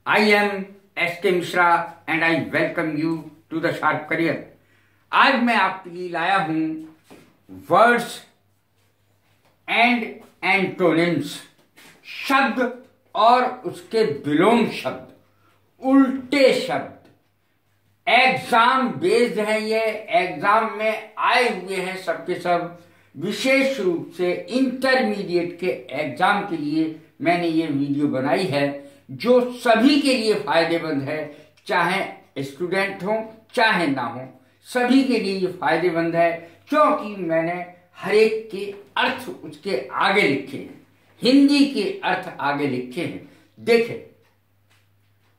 I am S.K. Mishra and I welcome you to the Sharp Career। आज मैं आपके लिए लाया हूं वर्ड्स एंड एंटोनिम्स, शब्द और उसके विलोम शब्द, उल्टे शब्द। एग्जाम बेस्ड है, ये एग्जाम में आए हुए हैं सबके सब। विशेष रूप से इंटरमीडिएट के एग्जाम के लिए मैंने ये वीडियो बनाई है जो सभी के लिए फायदेमंद है, चाहे स्टूडेंट हो चाहे ना हो, सभी के लिए ये फायदेमंद है क्योंकि मैंने हर एक के अर्थ उसके आगे लिखे हैं, हिंदी के अर्थ आगे लिखे हैं। देखें,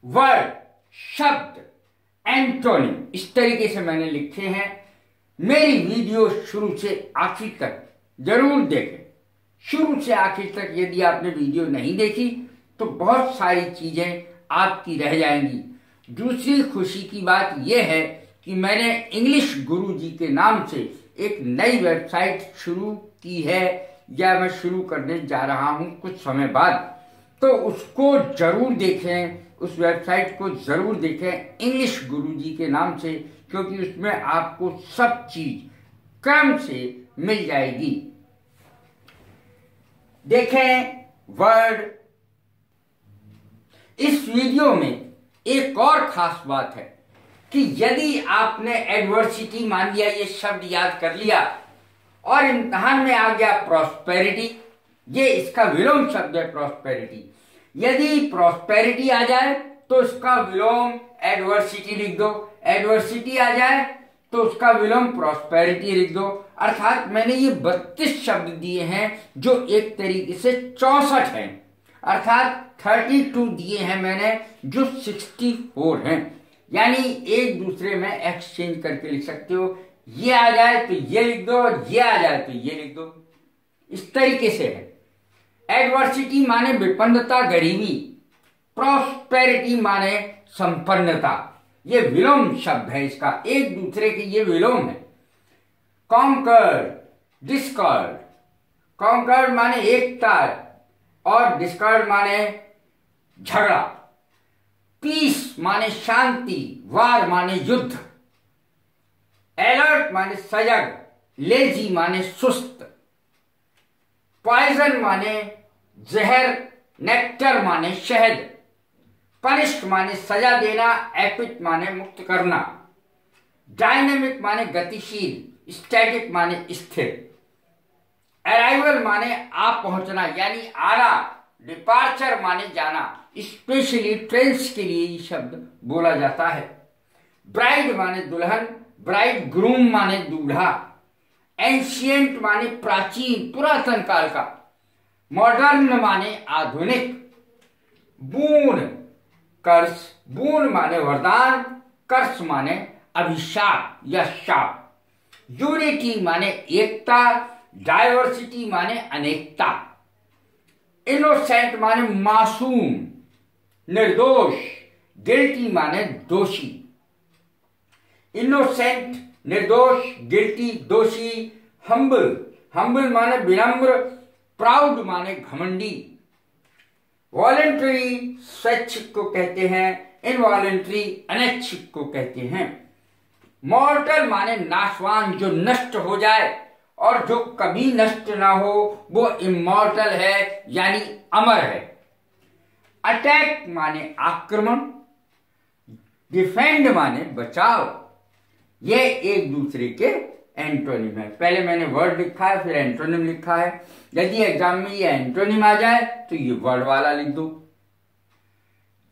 वर्ड, शब्द, एंटोनिम, इस तरीके से मैंने लिखे हैं। मेरी वीडियो शुरू से आखिर तक जरूर देखें। शुरू से आखिर तक यदि आपने वीडियो नहीं देखी तो बहुत सारी चीजें आपकी रह जाएंगी। दूसरी खुशी की बात यह है कि मैंने इंग्लिश गुरुजी के नाम से एक नई वेबसाइट शुरू की है, या मैं शुरू करने जा रहा हूं कुछ समय बाद, तो उसको जरूर देखें, उस वेबसाइट को जरूर देखें इंग्लिश गुरुजी के नाम से, क्योंकि उसमें आपको सब चीज क्रम से मिल जाएगी। देखें वर्ड। इस वीडियो में एक और खास बात है कि यदि आपने एडवर्सिटी मान लिया, ये शब्द याद कर लिया और इम्तिहान में आ गया प्रॉस्पेरिटी, ये इसका विलोम शब्द है प्रॉस्पेरिटी। यदि प्रॉस्पेरिटी आ जाए तो इसका विलोम एडवर्सिटी लिख दो, एडवर्सिटी आ जाए तो उसका विलोम प्रॉस्पेरिटी लिख दो। अर्थात मैंने ये 32 शब्द दिए हैं जो एक तरीके से 64 हैं, अर्थात 32 दिए हैं मैंने जो 64 हैं। यानी एक दूसरे में एक्सचेंज करके लिख सकते हो, ये आ जाए तो ये लिख दो, ये आ जाए तो ये लिख दो, इस तरीके से है। एडवर्सिटी माने विपन्नता, गरीबी, प्रॉस्पेरिटी माने संपन्नता। ये विलोम शब्द है, इसका एक दूसरे के ये विलोम है। कॉन्कर्ड, डिस्कॉर्ड, कॉन्कर्ड माने एकता और डिस्कॉर्ड माने झगड़ा। पीस माने शांति, वार माने युद्ध। अलर्ट माने सजग, लेजी माने सुस्त। पॉइजन माने जहर, नेक्टर माने शहद। पनिश्ड माने सजा देना, एपिट माने मुक्त करना। डायनेमिक माने गतिशील, स्टैटिक माने स्थिर। अराइवल माने आ पहुंचना यानी आना, डिपार्चर माने जाना। स्पेशली ट्रेन्स के लिए ये शब्द बोला जाता है। ब्राइड माने दुल्हन, ब्राइड ग्रूम माने दूल्हा। एंशियंट माने प्राचीन, पुरातन काल का। मॉडर्न माने आधुनिक। बून, कर्स, बून माने वरदान, कर्स माने अभिशाप या शाप। यूनिटी माने एकता, डायवर्सिटी माने अनेकता। इनोसेंट माने मासूम, निर्दोष। गिल्टी माने दोषी। इनोसेंट, निर्दोष, गिल्टी, दोषी। हम्बल, हम्बल माने विनम्र, प्राउड माने घमंडी। वॉलेंटरी स्वैच्छिक को कहते हैं, इनवॉलेंटरी अनैच्छिक को कहते हैं। मॉर्टल माने नाशवान, जो नष्ट हो जाए, और जो कभी नष्ट ना हो वो इमॉर्टल है यानी अमर है। अटैक माने आक्रमण, डिफेंड माने बचाव। ये एक दूसरे के एंटोनिम है। पहले मैंने वर्ड लिखा है, फिर एंटोनिम लिखा है। यदि एग्जाम में ये एंटोनिम आ जाए तो ये वर्ड वाला लिख दो।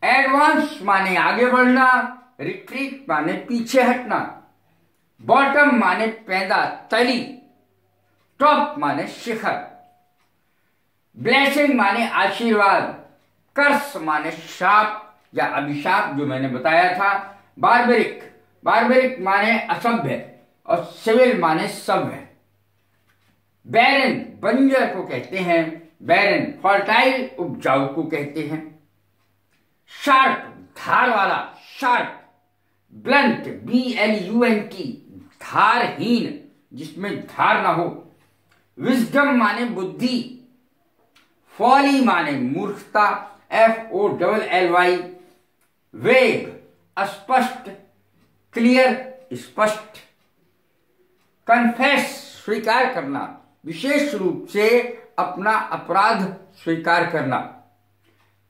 एडवांस माने आगे बढ़ना, रिट्रीट माने पीछे हटना। बॉटम माने पैदा, तली। टॉप माने शिखर। ब्लेसिंग माने आशीर्वाद। कर्स माने शाप या अभिशाप, जो मैंने बताया था। बार्बरिक, बार्बरिक माने असभ्य, और सिविल माने सभ्य। बैरन, बंजर को कहते हैं बैरन। फर्टाइल, उपजाऊ को कहते हैं। शार्प, धार वाला, शार्प। ब्लंट, BLUNT, धारहीन, जिसमें धार ना हो। विजडम माने बुद्धि। फॉली माने मूर्खता, FOLLY। वेग स्पष्ट, क्लियर स्पष्ट। कन्फेस स्वीकार करना, विशेष रूप से अपना अपराध स्वीकार करना।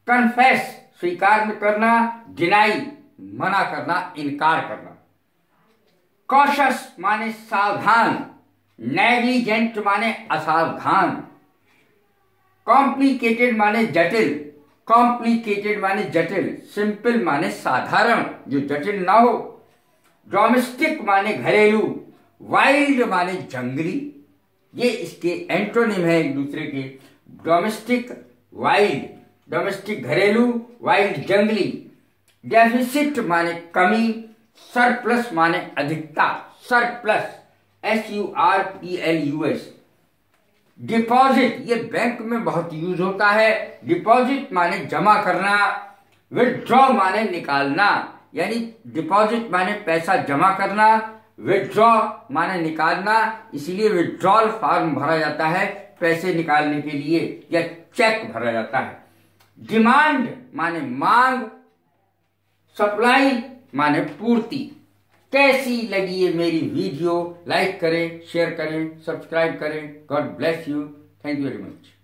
कन्फेस स्वीकार करना, डिनाई मना करना, इनकार करना। कॉशस माने सावधान, नेग्लिजेंट माने असावधान। कॉम्प्लिकेटेड माने जटिल, कॉम्प्लिकेटेड माने जटिल। सिंपल माने साधारण, जो जटिल ना हो। डोमेस्टिक माने घरेलू, वाइल्ड माने जंगली। ये इसके एंटोनिम है एक दूसरे के। डोमेस्टिक वाइल्ड, डोमेस्टिक घरेलू, वाइल्ड जंगली। डेफिसिट माने कमी, सरप्लस माने अधिकता, सरप्लस SURPLUS। डिपॉजिट ये बैंक में बहुत यूज होता है। डिपॉजिट माने जमा करना। विथड्रॉ माने निकालना, यानी डिपॉजिट माने पैसा जमा करना, विथड्रॉ माने निकालना। इसीलिए विथड्रॉल फॉर्म भरा जाता है पैसे निकालने के लिए, या चेक भरा जाता है। डिमांड माने मांग, सप्लाई माने पूर्ति। कैसी लगी ये मेरी वीडियो? लाइक करें, शेयर करें, सब्सक्राइब करें। God bless you. Thank you very much.